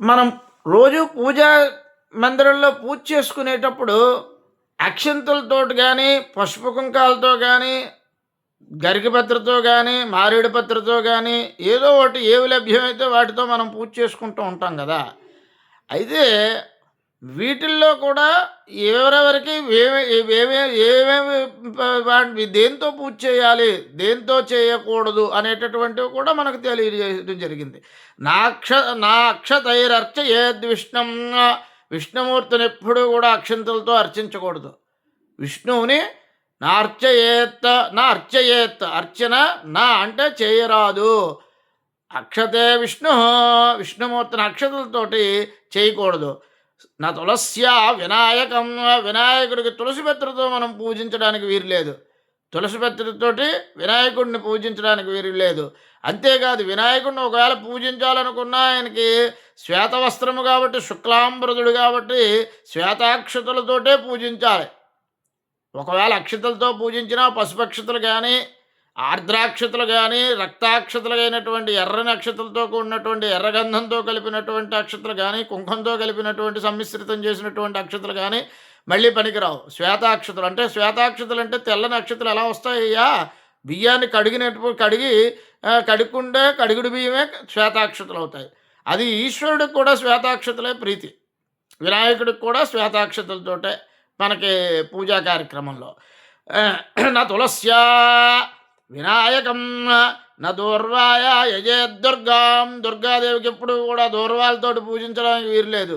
మనం రోజు పూజా మందిరంలో పూజ చేసుకునేటప్పుడు అక్షింతలతోటి గానీ, పసుపు కుంకాలతో గానీ, గరికపత్రితో గానీ, మారేడు పత్రితో గానీ, ఏదో ఒకటి ఏవి లభ్యమైతే వాటితో మనం పూజ చేసుకుంటూ ఉంటాం గదా! అయితే వీటిల్లో కూడా ఎవరెవరికి ఏవేమి వాటిని దేనితో పూజ చేయాలి, దేనితో చేయకూడదు అనేటటువంటివి కూడా మనకు తెలియజేయడం జరిగింది. నాక్ష నా అక్షతైరర్చయేద్విష్ణం విష్ణుమూర్తిని ఎప్పుడూ కూడా అక్షంతలతో అర్చించకూడదు. విష్ణువుని నా అర్చయేత్ అర్చన నా అంటే చేయరాదు. అక్షతే విష్ణు విష్ణుమూర్తిని అక్షతలతోటి చేయకూడదు. నా తులస్యా వినాయకం వినాయకుడికి తులసి పత్రితో మనం పూజించడానికి వీలు లేదు. తులసి పత్రితోటి వినాయకుడిని పూజించడానికి వీలు లేదు. అంతేకాదు వినాయకుడిని ఒకవేళ పూజించాలనుకున్నా ఆయనకి శ్వేతవస్త్రము కాబట్టి శుక్లాంబరదుడు కాబట్టి శ్వేతాక్షతలతోటే పూజించాలి. ఒకవేళ అక్షతలతో పూజించినా పసుపక్షతలు కానీ ఆర్ద్రాక్షతలు కానీ రక్తాక్షతలు అయినటువంటి ఎర్రని అక్షతలతో కూడినటువంటి ఎర్రగంధంతో కలిపినటువంటి అక్షతలు కానీ కుంకంతో కలిపినటువంటి సమ్మిశ్రితం చేసినటువంటి అక్షతలు కానీ మళ్ళీ పనికిరావు. శ్వేతాక్షతలు అంటే శ్వేతాక్షతలు అంటే తెల్లని అక్షతలు ఎలా వస్తాయ్యా? బియ్యాన్ని కడుక్కుంటే కడుగుడు బియ్యమే శ్వేతాక్షతలు అవుతాయి. అది ఈశ్వరుడికి కూడా శ్వేతాక్షతలే ప్రీతి. వినాయకుడికి కూడా శ్వేతాక్షతలతోటే మనకి పూజా కార్యక్రమంలో నా తులస్యా వినాయకం నా దూర్వాయ యజేద్దుర్గాం దుర్గాదేవికి ఎప్పుడు కూడా దూర్వాలతోటి పూజించడానికి వీరలేదు.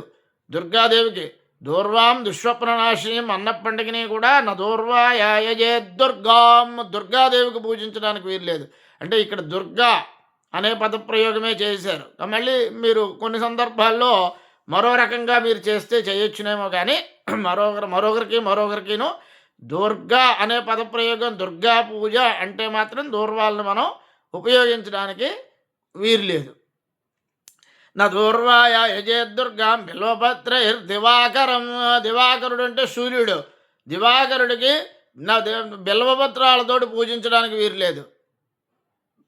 దుర్గాదేవికి దూర్వాం దుష్స్వప్ననాశిని అన్న పండుగని కూడా నా దూర్వాయ యజేద్దుర్గాం దుర్గాదేవికి పూజించడానికి వీరలేదు. అంటే ఇక్కడ దుర్గా అనే పదప్రయోగమే చేశారు. మళ్ళీ మీరు కొన్ని సందర్భాల్లో మరో రకంగా మీరు చేస్తే చేయొచ్చునేమో కానీ మరొకరికిను దుర్గా అనే పదప్రయోగం దుర్గా పూజ అంటే మాత్రం దూర్వాలను మనం ఉపయోగించడానికి వీర్లేదు. నా దూర్వాయ యజేద్దుర్గాం బిల్వపత్రైర్ దివాకరం దివాకరుడు అంటే సూర్యుడు. దివాకరుడికి నా బిల్వపత్రాలతోటి పూజించడానికి వీర్లేదు.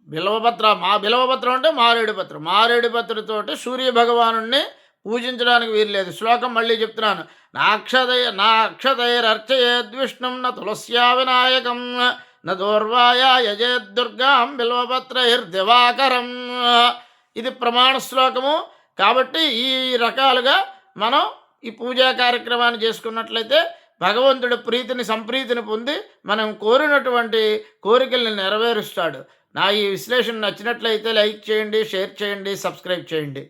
బిల్వపత్రం అంటే మారేడు పత్రితోటి సూర్య భగవానుణ్ణి పూజించడానికి వీరలేదు. శ్లోకం మళ్ళీ చెప్తున్నాను. నా అక్షతైరర్చయేద్విష్ణుం న తులస్యా వినాయకం న దూర్వాయ యజేద్దుర్గాం బిల్వపత్రైర్దివాకరం. ఇది ప్రమాణ శ్లోకము. కాబట్టి ఈ రకాలుగా మనం ఈ పూజా కార్యక్రమాన్ని చేసుకున్నట్లయితే భగవంతుడి సంప్రీతిని పొంది మనం కోరినటువంటి కోరికల్ని నెరవేరుస్తాడు. నా ఈ విశ్లేషణ నచ్చినట్లయితే లైక్ చేయండి, షేర్ చేయండి, సబ్స్క్రైబ్ చేయండి.